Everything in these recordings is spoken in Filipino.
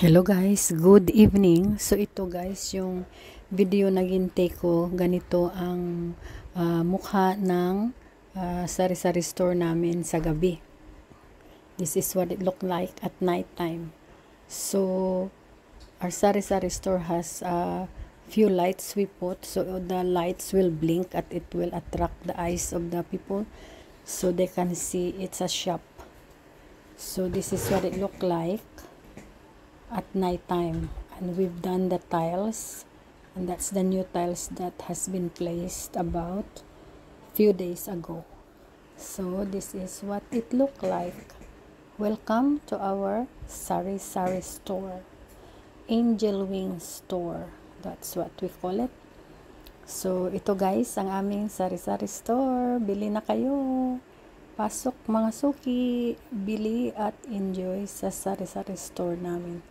Hello guys, good evening. So ito guys, yung video na gintay ko, ganito ang mukha ng sari-sari store namin sa gabi. This is what it look like at night time. So our sari-sari store has few lights we put, so the lights will blink at it will attract the eyes of the people so they can see it's a shop. So this is what it look like at night time, and we've done the tiles, and that's the new tiles that has been placed about few days ago. So this is what it look like. Welcome to our sari-sari store, Angel Wings store, that's what we call it. So ito guys ang aming sari-sari store. Bili na kayo, pasok mga suki, bili at enjoy sa sari-sari store namin.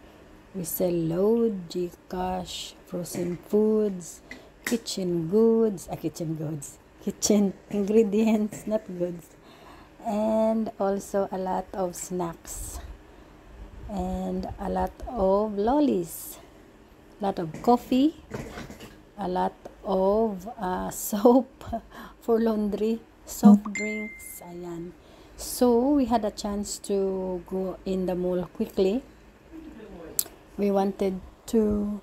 We sell load, Gcash, frozen foods, kitchen ingredients, not goods, and also a lot of snacks, and a lot of lollies, a lot of coffee, a lot of soap for laundry, soft drinks, ayan. So we had a chance to go in the mall quickly. We wanted to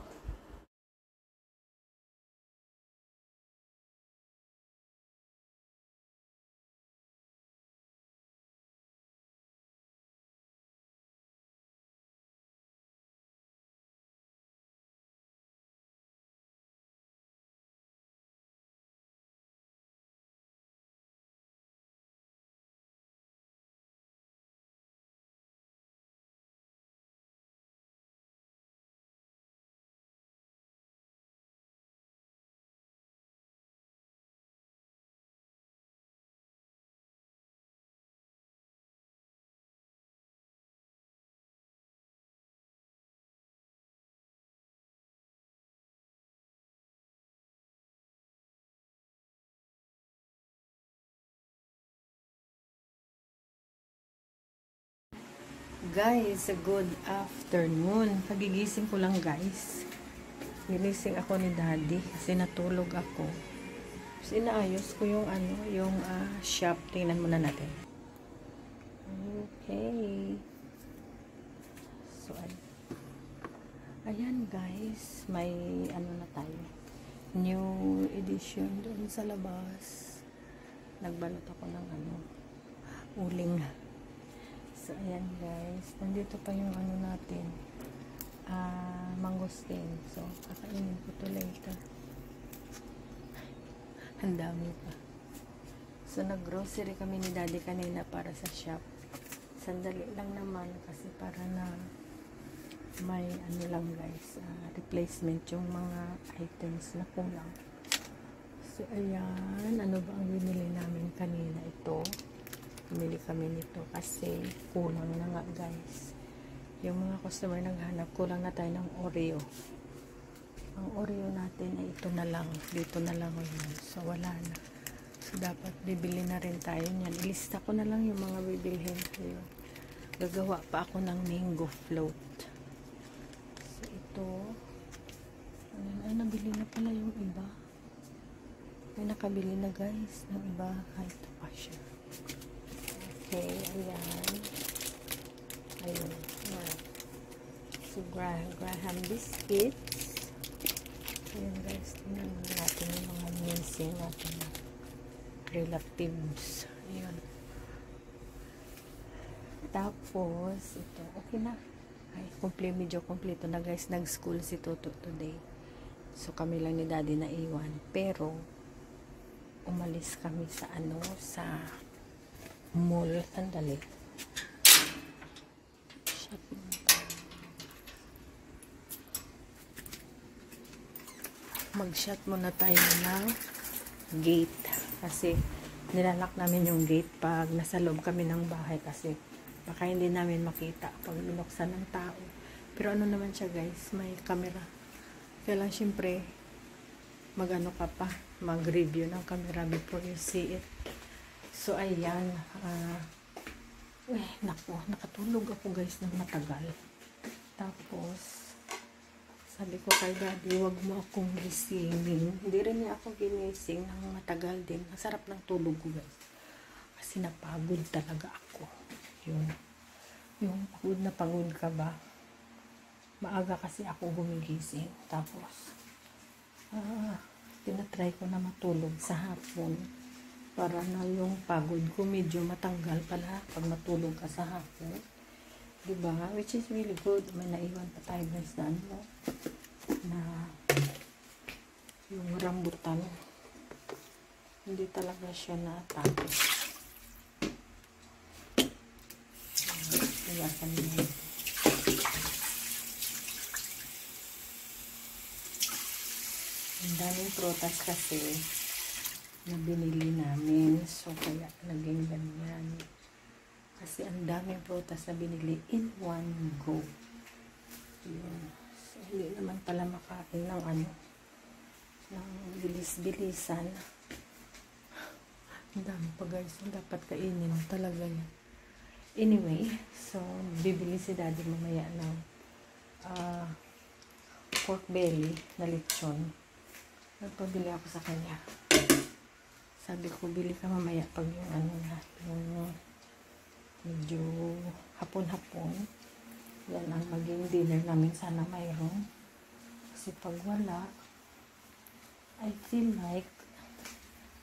guys, good afternoon. Pagigising ko lang guys. Ginising ako ni daddy kasi natulog ako. Tapos inaayos ko yung shop. Tingnan muna natin. Okay. So, ayan guys. May na tayo. New edition doon sa labas. Nagbalot ako ng uling. So, ayan guys. Nandito pa yung natin. Mangosteen. So, kakainin ko to later. Ang dami pa. So, nag-grocery kami ni daddy kanina para sa shop. Sandali lang naman kasi para na may lang guys. Replacement yung mga items na kulang. So, ayan. Ano ba ang binili namin kanina? Ito. Bumili kami nito kasi kulang na nga guys. Yung mga customer naghanap, kulang na tayo ng Oreo. Ang Oreo natin ay ito na lang. Dito na lang yun. So wala na. So dapat bibili na rin tayo niyan. Ilista ko na lang yung mga bibilhin. Ayun. Gagawa pa ako ng mango float. So ito. Ay, nabili na pala yung iba. Ay, nakabili na guys ng iba. Ay, ito pa siya. Okay, ayan. Ayun. So, Graham biscuits. Ayan guys, tingnan natin yung mga missing natin relatives. Ayan. Tapos, ito. Okay na. Ay, medyo kompleto na guys. Nag-school si Toto today. So, kami lang ni daddy na iwan. Pero, umalis kami sa sa mall. Sandali. Mag-shut muna tayo ng gate. Kasi nilalak namin yung gate pag nasa loob kami ng bahay kasi baka hindi namin makita pag binuksan ng tao. Pero ano naman siya guys, may camera. Kaya lang syempre ka pa, mag-review ng camera before you see it. So, ayan. Naku, nakatulog ako guys ng matagal. Tapos, sabi ko kay Daddy, wag mo akong gisingin. Hindi rin niya ako ginising ng matagal din. Ang sarap ng tulog ko, guys. Kasi napagod talaga ako. Yung pagod ka ba? Maaga kasi ako gumigising. Tapos, tinatry ko na matulog sa hapon. Para na yung pagod ko medyo matanggal pala pag matulog ka sa hapon. Diba? Which is really good. May naiwan pa tayo guys na na yung rambutan. Hindi talaga siya natapos. Iwasan niya. Ang daming prutas kasi na binili namin. So, kaya naging ganyan. Kasi ang daming prutas na binili in one go. Yun. So, hindi naman pala makain ng ng bilis-bilisan. Ang dami pa guys. Dapat kainin talaga yan. Anyway, so, bibili si Daddy mamaya ng pork belly na lechon. Nagpabili ako sa kanya. Sabi ko, bili ka mamaya pag yung yung medyo hapon-hapon. Yan ang maging dinner namin. Sana mayroon. Kasi pag wala, I feel like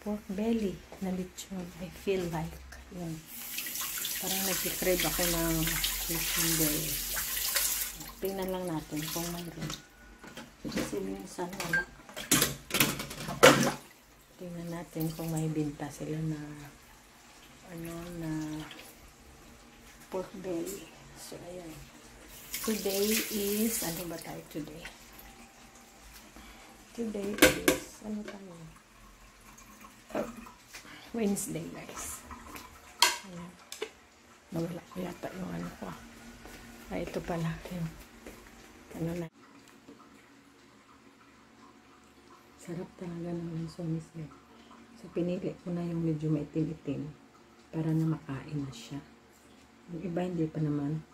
pork belly na lechon. I feel like. Yan. Parang nag-crave ako ng lechon belly. Tingnan lang natin kung mayroon. Kasi minsan wala. Tingnan natin kung may binta sila na na pork belly. So, ayan. Today is, ano ba tayo today? Today is, ano tayo? Wednesday, guys. Ayan. Nawala ko yata yung ano ko. Ito pala. Yung, na. Sarap talaga ng lansones eh. So, pinili ko na yung medyo maitim-itim para na makain na siya. Yung iba hindi pa naman.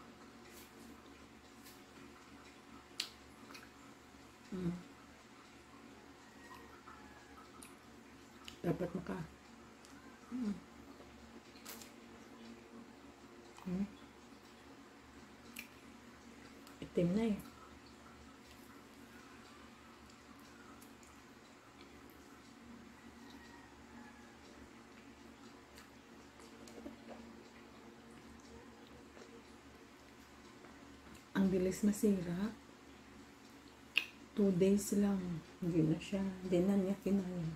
Dapat itim na eh. Ang bilis masira. 2 days lang. Hindi na siya. Hindi na niya kinaya.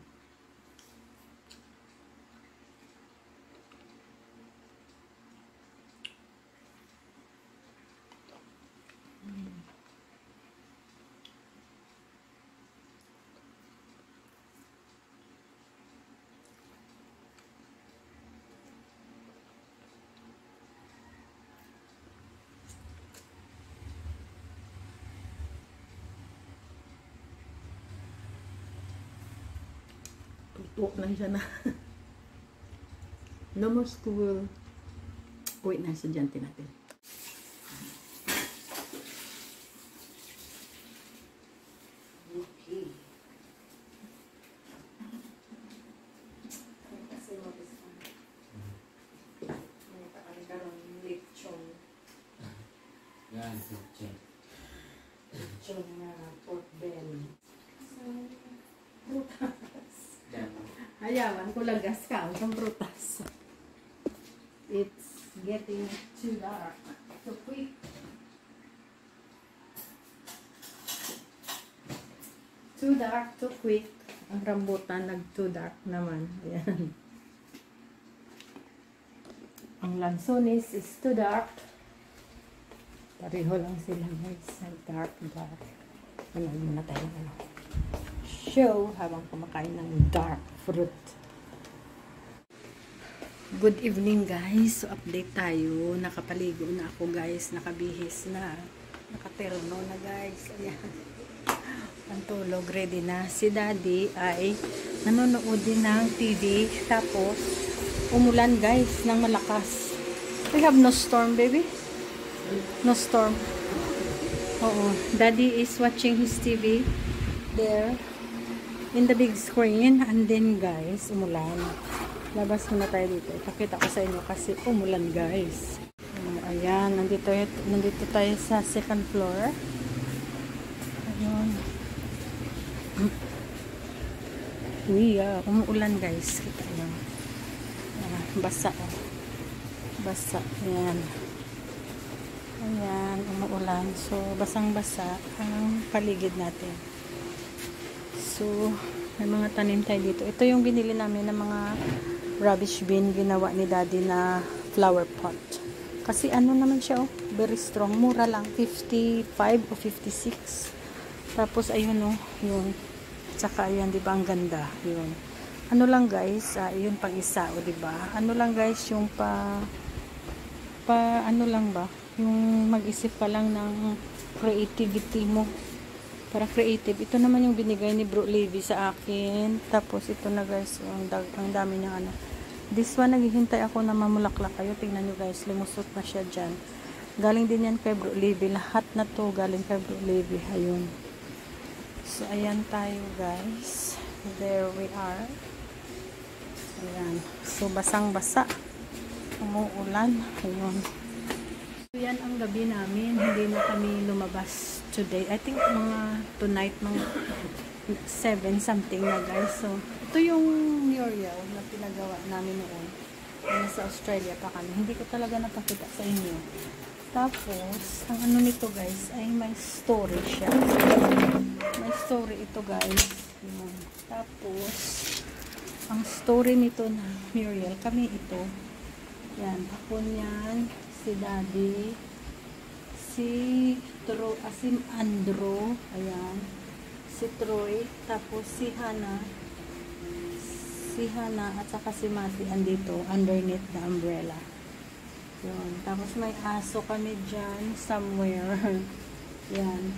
Tutok lang siya na. No more school. Wait na, estudyante natin. Okay. Kasi mabispan. May kakarang lechon. Yan, lechon. Lechon na pork belly. Prutas. Hayawan ko lagas ka ang prutas. It's getting too dark. Too quick. Too dark, too quick. Ang rambutan nag-too dark naman. Ayan. Ang lansones is too dark. Pareho lang sila guys. Dark. Panagin na tayo show habang kumakain ng dark fruit. Good evening guys. So update tayo. Nakapaligo na ako guys. Nakabihis na. Nakaterno na guys. Ayan. Pantulog. Ready na. Si Daddy ay nanonood din ng TV. Tapos umulan guys ng malakas. We have no storm baby. No storm. Oo, Daddy is watching his TV there in the big screen. And then guys, umulan. Labas muna tayo dito. Ipakita ko sa inyo kasi umulan guys. Ayan, nandito tayo sa second floor. Ayun. Uy, umuulan guys. Kita nyo. Basa. Basa. Ayan. Ayan, umuulan. So, basang-basa ang paligid natin. So, may mga tanim tayo dito. Ito yung binili namin ng mga rubbish bin. Ginawa ni Daddy na flower pot. Kasi ano naman siya, oh, very strong. Mura lang. 55 o 56. Tapos, ayun, oh, yun. Tsaka, ayan, diba, ang ganda. Yun. Ano lang, guys, yun pang isa, oh, diba? Ano lang, guys, yung ano lang ba? Yung mag-isip ka lang ng creativity mo. Para creative. Ito naman yung binigay ni Bro Levi sa akin. Tapos, ito na, guys, ang dami niyang ano. This one, naghihintay ako na mamulaklak kayo. Tingnan nyo guys, lumusot na siya dyan. Galing din yan kay Bro Levi. Lahat na to galing kay Bro Levi. Ayun. So, ayan tayo guys. There we are. Ayan. So, basang-basa. Umuulan. Ayun. So, yan ang gabi namin. Hindi na kami lumabas today. I think tonight, mga 7 something na guys. So, ito yung mural na pinagawa namin noon. Nasa Australia pa kami. Hindi ko talaga napakita sa inyo. Tapos, ang ano nito guys, ay may story siya. May story ito guys. Yun. Tapos, ang story nito na mural, kami ito. Yan, ako niyan, si Daddy, si Andrew, ayan, si Troy, tapos si Hannah at saka si Mati andito underneath the umbrella. Yun. Tapos may aso kami dyan somewhere. Yan.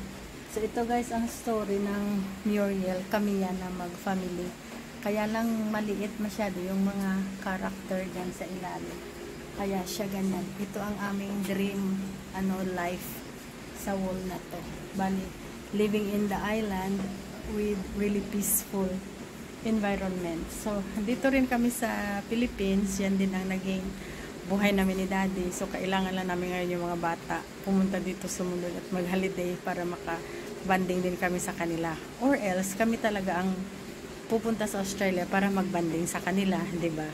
So ito guys ang story ng Muriel. Kami yan na mag-family. Kaya lang maliit masyado yung mga character dyan sa ilalim. Kaya siya ganyan. Ito ang aming dream life sa wall na to. Bali, living in the island with really peaceful environment. So, dito rin kami sa Philippines. Yan din ang naging buhay namin ni Daddy. So, kailangan lang namin ngayon yung mga bata pumunta dito sumunod at mag-holiday para maka-banding din kami sa kanila. Or else, kami talaga ang pupunta sa Australia para mag-banding sa kanila, di ba?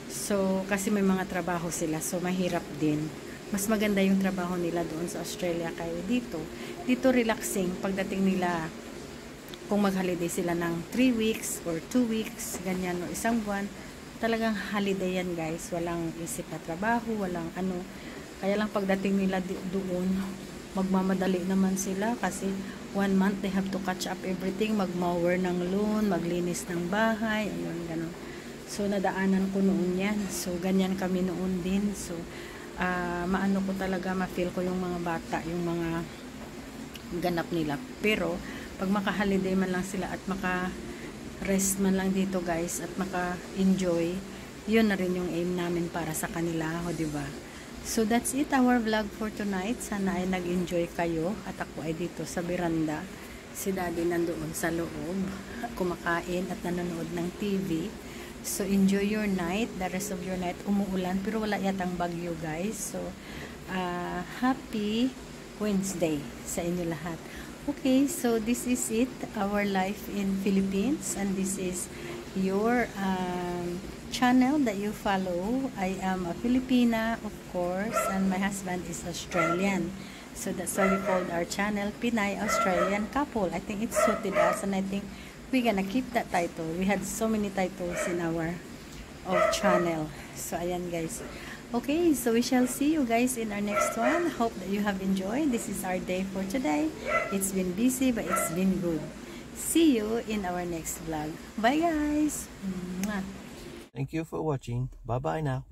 So, kasi may mga trabaho sila. So, mahirap din. Mas maganda yung trabaho nila doon sa Australia kaya dito. Dito relaxing pagdating nila kung mag-holiday sila ng 3 weeks or 2 weeks, ganyan, o isang buwan, talagang holiday yan guys. Walang isip na trabaho, walang ano. Kaya lang pagdating nila doon, magmamadali naman sila kasi 1 month they have to catch up everything, mag-mower ng lawn, maglinis ng bahay, ayun, ganun. So, nadaanan ko noon yan. So, ganyan kami noon din. So, maano ko talaga, ma-feel ko yung mga bata, yung mga ganap nila. Pero, pag maka-holiday man lang sila at maka-rest man lang dito guys at maka-enjoy, yun na rin yung aim namin para sa kanila, o diba? So that's it, our vlog for tonight. Sana ay nag-enjoy kayo at ako ay dito sa veranda. Si Daddy nandoon sa loob, kumakain at nanonood ng TV. So enjoy your night, the rest of your night. Umuulan pero wala yatang bagyo guys. So happy Wednesday sa inyo lahat. Okay, so this is it, our life in Philippines, and this is your channel that you follow. I am a Filipina, of course, and my husband is Australian. So that's why we called our channel Pinay Australian Couple. I think it suited us, and I think we're gonna keep that title. We had so many titles in our channel. So ayan guys. Okay, so we shall see you guys in our next one. Hope that you have enjoyed. This is our day for today. It's been busy, but it's been good. See you in our next vlog. Bye guys! Thank you for watching. Bye bye now.